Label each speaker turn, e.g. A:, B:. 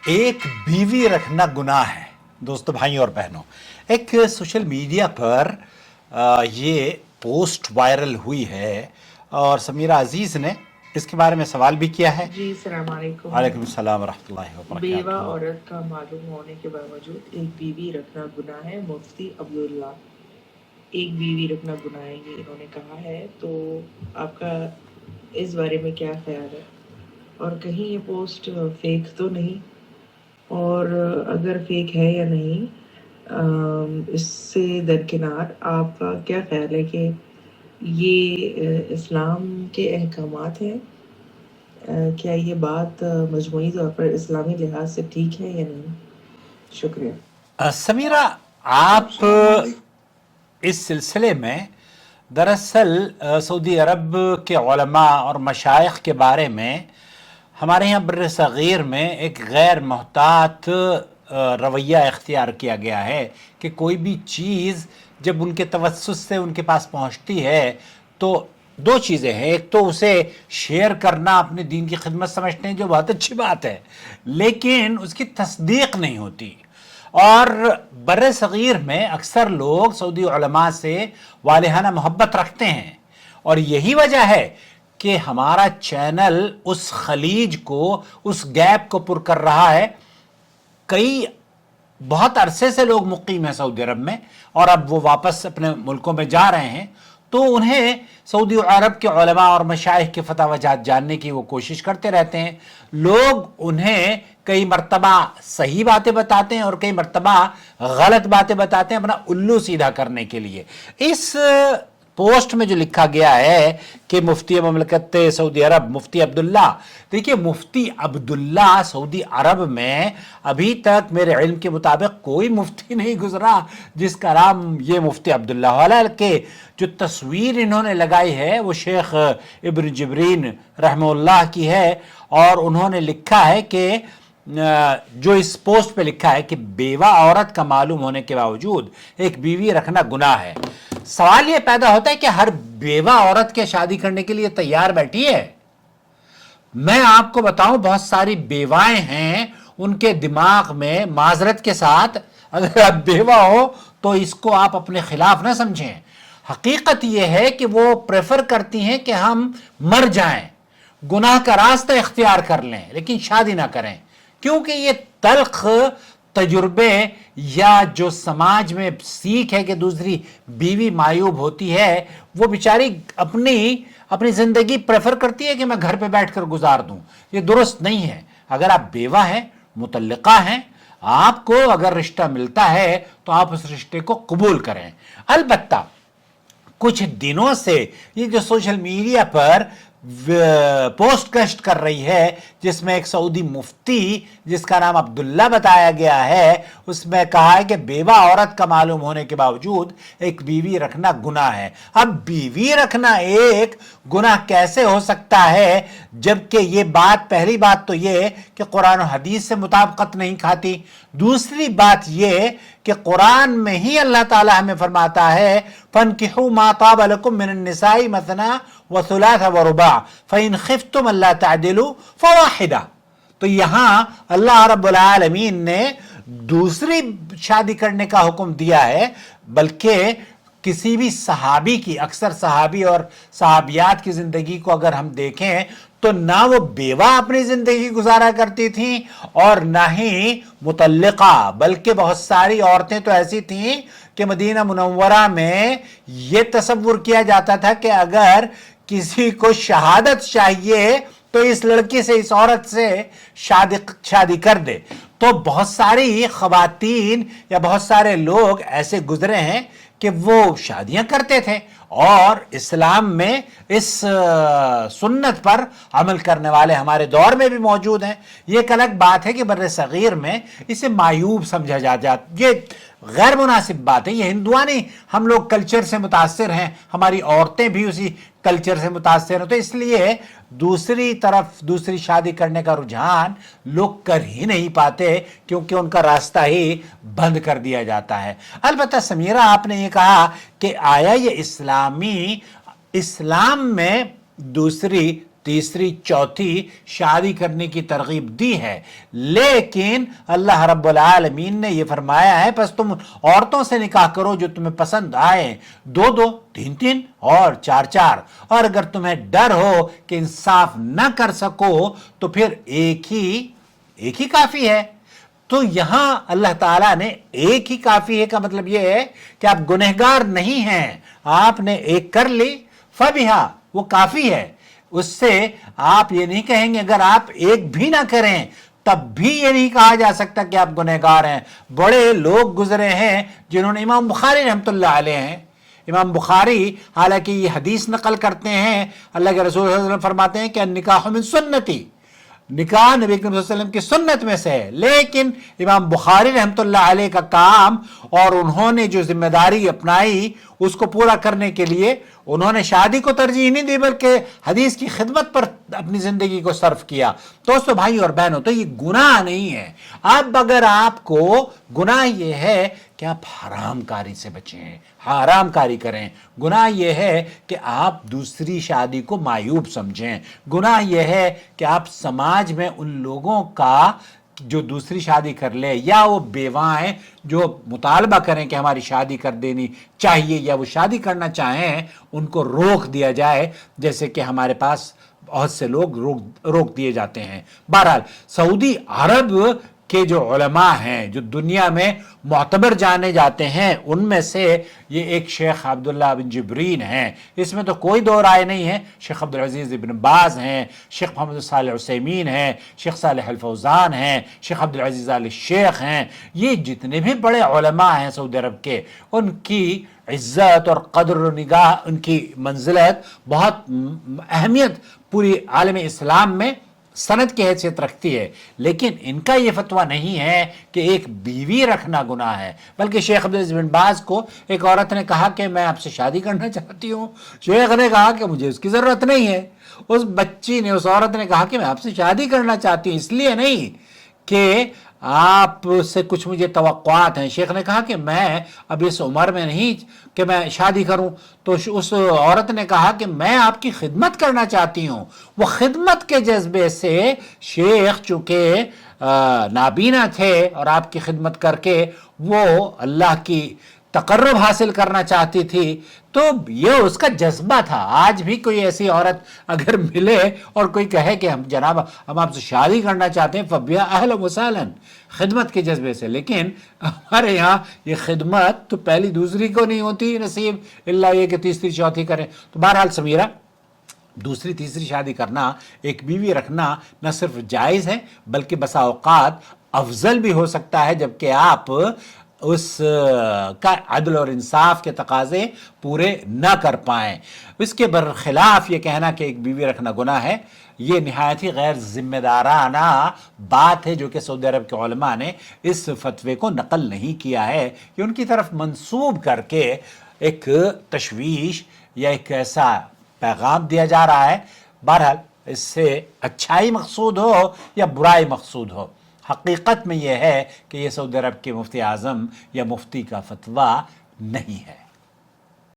A: एक बीवी रखना गुनाह है। दोस्तों, भाइयों और बहनों, एक सोशल मीडिया पर ये पोस्ट वायरल हुई है और समीरा अजीज ने इसके बारे में सवाल भी किया है।
B: जी अस्सलाम वालेकुम।
A: वालेकुम सलाम रहमतुल्लाहि व
B: बेवा
A: बरकातहू।
B: औरत का मालूम होने के बावजूद एक बीवी रखना गुनाह है। मुफ्ती अब्दुल्ला, एक बीवी रखना गुनाह है, ये इन्होंने कहा है। तो आपका इस बारे में क्या ख्याल है, और कहीं ये पोस्ट फेक तो नहीं, और अगर फेक है या नहीं, इससे दरकिनार आपका क्या ख्याल है कि ये इस्लाम के अहकामात हैं? क्या ये बात मजमूई तौर पर इस्लामी लिहाज से ठीक है या नहीं? शुक्रिया।
A: समीरा, आप इस सिलसिले में दरअसल सऊदी अरब के उलमा और मशाइख के बारे में हमारे यहाँ बर्र सग़ीर में एक गैर मोहतात रवैया इख्तियार किया गया है कि कोई भी चीज़ जब उनके तवस्सुस से उनके पास पहुँचती है तो दो चीज़ें हैं। एक तो उसे शेयर करना अपने दीन की खिदमत समझते हैं, जो बहुत अच्छी बात है, लेकिन उसकी तस्दीक नहीं होती। और बर्र सग़ीर में अक्सर लोग सऊदी उलमा से वालिहाना मोहब्बत रखते हैं, और यही वजह है कि हमारा चैनल उस खलीज को, उस गैप को पुर कर रहा है। कई बहुत अरसे से लोग मुकीम हैं सऊदी अरब में, और अब वो वापस अपने मुल्कों में जा रहे हैं, तो उन्हें सऊदी अरब के उलमा और मशाइख के फतावजात जानने की वो कोशिश करते रहते हैं। लोग उन्हें कई मर्तबा सही बातें बताते हैं और कई मर्तबा गलत बातें बताते हैं अपना उल्लू सीधा करने के लिए। इस पोस्ट में जो लिखा गया है कि मुफ्ती ममलकत सऊदी अरब मुफ्ती अब्दुल्ला, देखिए मुफ्ती अब्दुल्ला सऊदी अरब में अभी तक मेरे इल्म के मुताबिक कोई मुफ्ती नहीं गुजरा जिसका नाम ये मुफ्ती अब्दुल्ला वाला के जो तस्वीर इन्होंने लगाई है वो शेख इब्न जिब्रीन रहमतुल्लाह की है, और उन्होंने लिखा है कि जो इस पोस्ट पे लिखा है कि बेवा औरत का मालूम होने के बावजूद एक बीवी रखना गुनाह है। सवाल ये पैदा होता है कि हर बेवा औरत के शादी करने के लिए तैयार बैठी है? मैं आपको बताऊं, बहुत सारी बेवाएं हैं, उनके दिमाग में माजरत के साथ, अगर आप बेवा हो तो इसको आप अपने खिलाफ ना समझें। हकीकत यह है कि वो प्रेफर करती हैं कि हम मर जाएं, गुनाह का रास्ता इख्तियार कर लें, लेकिन शादी ना करें, क्योंकि ये तल्ख तजुर्बे या जो समाज में सीख है कि दूसरी बीवी मायूब होती है, वो बेचारी अपनी जिंदगी प्रेफर करती है कि मैं घर पे बैठकर गुजार दूं। ये दुरुस्त नहीं है। अगर आप बेवा हैं, मुतल्लिका हैं, आपको अगर रिश्ता मिलता है तो आप उस रिश्ते को कबूल करें। अलबत्ता कुछ दिनों से ये जो सोशल मीडिया पर पोस्ट कस्ट कर रही है जिसमें एक सऊदी मुफ्ती जिसका नाम अब्दुल्ला बताया गया है, उसमें कहा है कि बेवा औरत का मालूम होने के बावजूद एक बीवी रखना गुनाह है। अब बीवी रखना एक गुनाह कैसे हो सकता है, जबकि ये बात, पहली बात तो ये कि कुरान और हदीस से मुताबिकत नहीं खाती। दूसरी बात ये कि कुरान में ही अल्लाह ताला हमें फरमाता है फनकिहू मा ताब लकुम मिनन निसाई मसना व सुलासा व रुबा फइन खिफ्तुम अल्ला तादिलू फवाहिदा। तो यहां अल्लाह रब्बुल आलमीन ने दूसरी शादी करने का हुक्म दिया है, बल्कि किसी भी सहाबी की, अक्सर सहाबी और सहाबियात की जिंदगी को अगर हम देखें तो ना वो बेवा अपनी जिंदगी गुजारा करती थी और ना ही मुतल्लिका, बल्कि बहुत सारी औरतें तो ऐसी थीं कि मदीना मुनव्वरा में ये तसव्वुर किया जाता था कि अगर किसी को शहादत चाहिए तो इस लड़की से, इस औरत से शादी कर दे। तो बहुत सारी खवातीन या बहुत सारे लोग ऐसे गुजरे हैं कि वो शादियां करते थे, और इस्लाम में इस सुन्नत पर अमल करने वाले हमारे दौर में भी मौजूद हैं। ये एक अलग बात है कि बर्रे सगीर में इसे मायूब समझा जाता, ये गैर मुनासिब बात है। ये हिंदुआनी हम लोग कल्चर से मुतासिर हैं, हमारी औरतें भी उसी कल्चर से मुतासिर हैं, तो इसलिए दूसरी तरफ दूसरी शादी करने का रुझान लोग कर ही नहीं पाते, क्योंकि उनका रास्ता ही बंद कर दिया जाता है। अलबत्ता समीरा, आपने ये कहा कि आया ये इस्लाम में दूसरी تیسری چوتھی شادی کرنے کی ترغیب دی ہے، لیکن اللہ رب العالمین نے یہ فرمایا ہے پس تم عورتوں سے نکاح کرو جو تمہیں پسند آئے، 2 2 3 3 اور 4 4، اور اگر تمہیں ڈر ہو کہ انصاف نہ کر سکو تو پھر ایک ہی کافی ہے۔ تو یہاں اللہ تعالیٰ نے ایک ہی کافی ہے کا مطلب یہ ہے کہ آپ گنہگار نہیں ہیں، آپ نے ایک کر لی فبہا، وہ کافی ہے۔ اس سے آپ یہ نہیں کہیں گے اگر آپ ایک بھی نہ کریں تب بھی یہ نہیں کہا جا سکتا کہ آپ گنہگار ہیں۔ بڑے لوگ گزرے ہیں جنہوں نے، امام بخاری رحمۃ اللہ علیہ ہیں، امام بخاری حالانکہ یہ حدیث نقل کرتے ہیں، اللہ کے رسول صلی اللہ علیہ وسلم فرماتے ہیں کہ النکاح من سنتی، نکاح نبی کریم صلی اللہ علیہ وسلم کی سنت میں سے ہے، لیکن امام بخاری رحمۃ اللہ علیہ کا کام اور انہوں نے جو ذمہ داری اپنائی اس کو پورا کرنے کے لیے انہوں نے شادی کو ترجیح نہیں دی بلکہ حدیث کی خدمت پر اپنی زندگی کو صرف کیا۔ دوستو بھائی اور بہنوں، تو یہ گناہ نہیں ہے۔ اب اگر آپ کو گناہ یہ ہے کہ آپ حرام کاری سے بچیں، حرام کاری کریں، گناہ یہ ہے کہ آپ دوسری شادی کو معیوب سمجھیں، گناہ یہ ہے کہ آپ سماج میں ان لوگوں کا جو دوسری شادی کر لے یا وہ بیواں ہیں جو مطالبہ کریں کہ ہماری شادی کر دینی چاہیے یا وہ شادی کرنا چاہیں ان کو روک دیا جائے، جیسے کہ ہمارے پاس بہت سے لوگ روک دیے جاتے ہیں۔ بہرحال سعودی عرب کے جو علماء ہیں جو دنیا میں معتبر جانے جاتے ہیں ان میں سے یہ ایک شیخ عبداللہ بن جبرین ہیں، اس میں تو کوئی دو رائے نہیں ہے۔ شیخ عبدالعزیز ابن باز ہیں، شیخ محمد صالح عثیمین ہیں، شیخ صالح الفوزان ہیں، شیخ عبدالعزیز آل الشیخ ہیں، یہ جتنے بھی بڑے علماء ہیں سعودی عرب کے، ان کی عزت اور قدر و نگاہ، ان کی منزلت بہت اہمیت پوری عالم اسلام میں سند کی حیثیت رکھتی ہے، لیکن ان کا یہ فتویٰ نہیں ہے کہ ایک بیوی رکھنا گناہ ہے، بلکہ شیخ عبدالعزیز بن باز کو ایک عورت نے کہا کہ میں آپ سے شادی کرنا چاہتی ہوں، شیخ نے کہا کہ مجھے اس کی ضرورت نہیں ہے، اس بچی نے، اس عورت نے کہا کہ میں آپ سے شادی کرنا چاہتی ہوں اس لیے نہیں کہ آپ سے کچھ مجھے توقعات ہیں۔ شیخ نے کہا کہ میں اب اس عمر میں نہیں کہ میں شادی کروں، تو اس عورت نے کہا کہ میں آپ کی خدمت کرنا چاہتی ہوں۔ وہ خدمت کے جذبے سے شیخ چونکہ نابینا تھے اور آپ کی خدمت کر کے وہ اللہ کی تقرب حاصل کرنا چاہتی تھی، تو یہ اس کا جذبہ تھا۔ آج بھی کوئی ایسی عورت اگر ملے اور کوئی کہے کہ ہم جناب ہم آپ سے شادی کرنا چاہتے ہیں فبیا اہلا وسہلا، خدمت کے جذبے سے، لیکن ہمارے یہاں یہ خدمت تو پہلی دوسری کو نہیں ہوتی نصیب، اللہ یہ کہ تیسری چوتھی کریں۔ تو بہرحال سمیرہ، دوسری تیسری شادی کرنا، ایک بیوی رکھنا نہ صرف جائز ہے بلکہ بسا اوقات افضل بھی ہو سکتا ہے جبکہ آپ اس کا عدل اور انصاف کے تقاضے پورے نہ کر پائیں۔ اس کے برخلاف یہ کہنا کہ ایک بیوی رکھنا گناہ ہے، یہ نہایت ہی غیر ذمہ دارانہ بات ہے جو کہ سعودی عرب کے علماء نے اس فتوے کو نقل نہیں کیا ہے، کہ ان کی طرف منسوب کر کے ایک تشویش یا ایک ایسا پیغام دیا جا رہا ہے۔ بہرحال اس سے اچھائی مقصود ہو یا برائی مقصود ہو، حقیقت میں یہ ہے کہ یہ سعودی عرب کے مفتی اعظم یا مفتی کا فتویٰ نہیں ہے۔